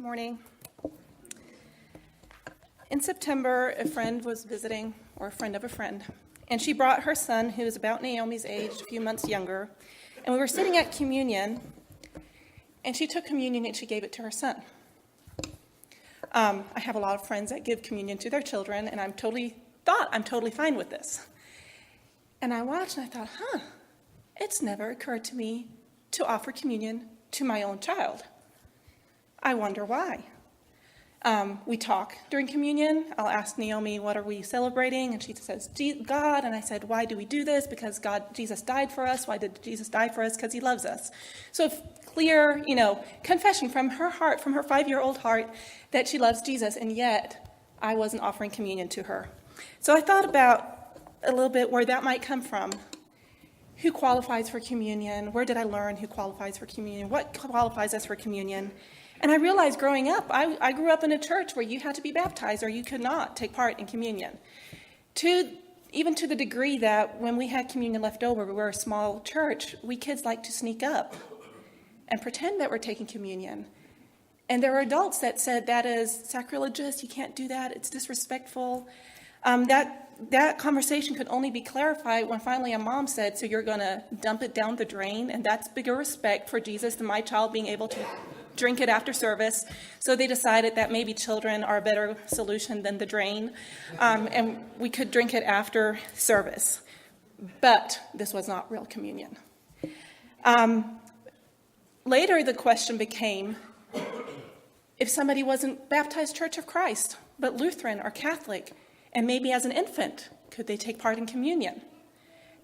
Morning. In September, a friend was visiting, or a friend of a friend, and she brought her son, who was about Naomi's age, a few months younger, and we were sitting at communion, and she took communion and she gave it to her son. I have a lot of friends that give communion to their children, and I'm totally fine with this. And I watched and I thought, it's never occurred to me to offer communion to my own child. I wonder why. We talk during communion. I'll ask Naomi, what are we celebrating? And she says, God. And I said, why do we do this? Because Jesus died for us. Why did Jesus die for us? Because he loves us. So clear, confession from her heart, from her 5-year-old heart, that she loves Jesus. And yet I wasn't offering communion to her. So I thought about a little bit where that might come from. Who qualifies for communion? Where did I learn who qualifies for communion? What qualifies us for communion? And I realized growing up, I grew up in a church where you had to be baptized or you could not take part in communion. Even to the degree that when we had communion left over, we were a small church, we kids liked to sneak up and pretend that we're taking communion. And there were adults that said that is sacrilegious, you can't do that, it's disrespectful. That conversation could only be clarified when finally a mom said, so you're going to dump it down the drain, and that's bigger respect for Jesus than my child being able to drink it after service. So they decided that maybe children are a better solution than the drain, and we could drink it after service. But this was not real communion. Later, the question became, if somebody wasn't baptized Church of Christ, but Lutheran or Catholic, and maybe as an infant, could they take part in communion?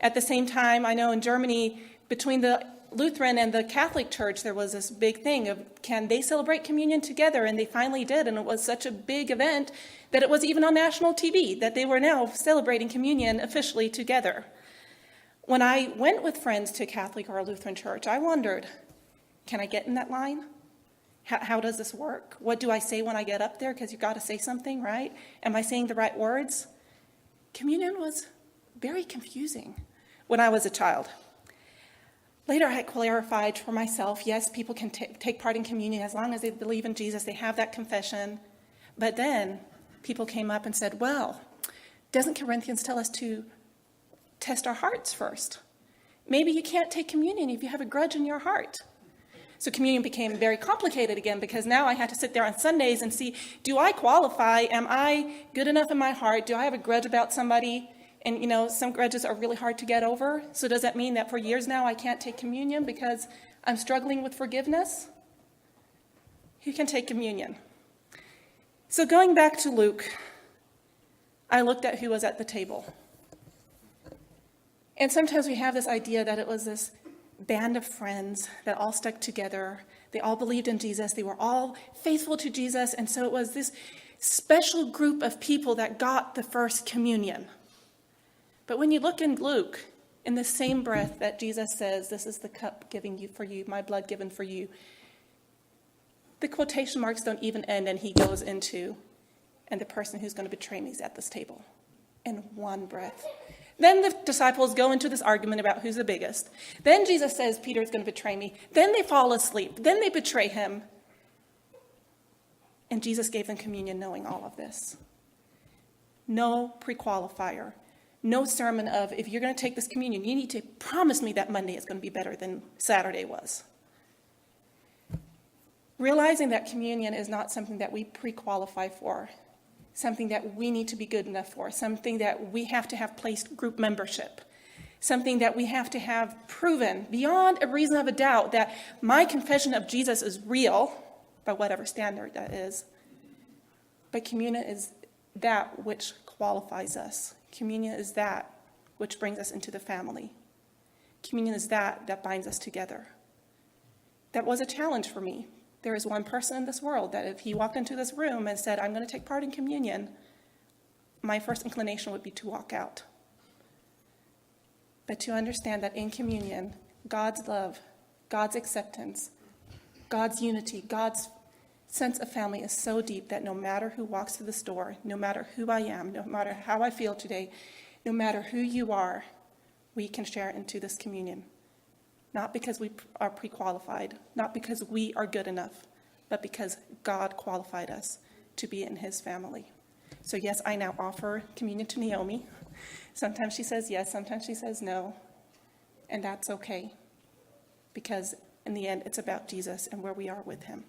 At the same time, I know in Germany, between the Lutheran and the Catholic Church, there was this big thing of, can they celebrate communion together? And they finally did, and it was such a big event that it was even on national TV, that they were now celebrating communion officially together. When I went with friends to a Catholic or a Lutheran church, I wondered, can I get in that line? How does this work? What do I say when I get up there? Because you've got to say something, right? Am I saying the right words? Communion was very confusing when I was a child. Later, I clarified for myself, yes, people can take part in communion as long as they believe in Jesus, they have that confession. But then people came up and said, well, doesn't Corinthians tell us to test our hearts first? Maybe you can't take communion if you have a grudge in your heart. So communion became very complicated again, because now I had to sit there on Sundays and see, do I qualify? Am I good enough in my heart? Do I have a grudge about somebody? And, some grudges are really hard to get over. So does that mean that for years now I can't take communion because I'm struggling with forgiveness? Who can take communion? So going back to Luke, I looked at who was at the table. And sometimes we have this idea that it was this band of friends that all stuck together. They all believed in Jesus. They were all faithful to Jesus. And so it was this special group of people that got the first communion. But when you look in Luke, in the same breath that Jesus says, this is the cup given you for you, my blood given for you, the quotation marks don't even end, and he goes into, and the person who's going to betray me is at this table, in one breath. Then the disciples go into this argument about who's the biggest. Then Jesus says, Peter's going to betray me. Then they fall asleep. Then they betray him. And Jesus gave them communion knowing all of this. No pre-qualifier. No sermon of, if you're going to take this communion, you need to promise me that Monday is going to be better than Saturday was. Realizing that communion is not something that we pre-qualify for, something that we need to be good enough for, something that we have to have placed group membership, something that we have to have proven beyond a reason of a doubt that my confession of Jesus is real, by whatever standard that is. But communion is that which qualifies us. Communion is that which brings us into the family. Communion is that binds us together. That was a challenge for me. There is one person in this world that if he walked into this room and said, I'm going to take part in communion, my first inclination would be to walk out. But to understand that in communion, God's love, God's acceptance, God's unity, God's sense of family is so deep that no matter who walks through this door, no matter who I am, no matter how I feel today, no matter who you are, we can share into this communion. Not because we are pre-qualified, not because we are good enough, but because God qualified us to be in his family. So yes, I now offer communion to Naomi. Sometimes she says yes, sometimes she says no, and that's okay, because in the end, it's about Jesus and where we are with him.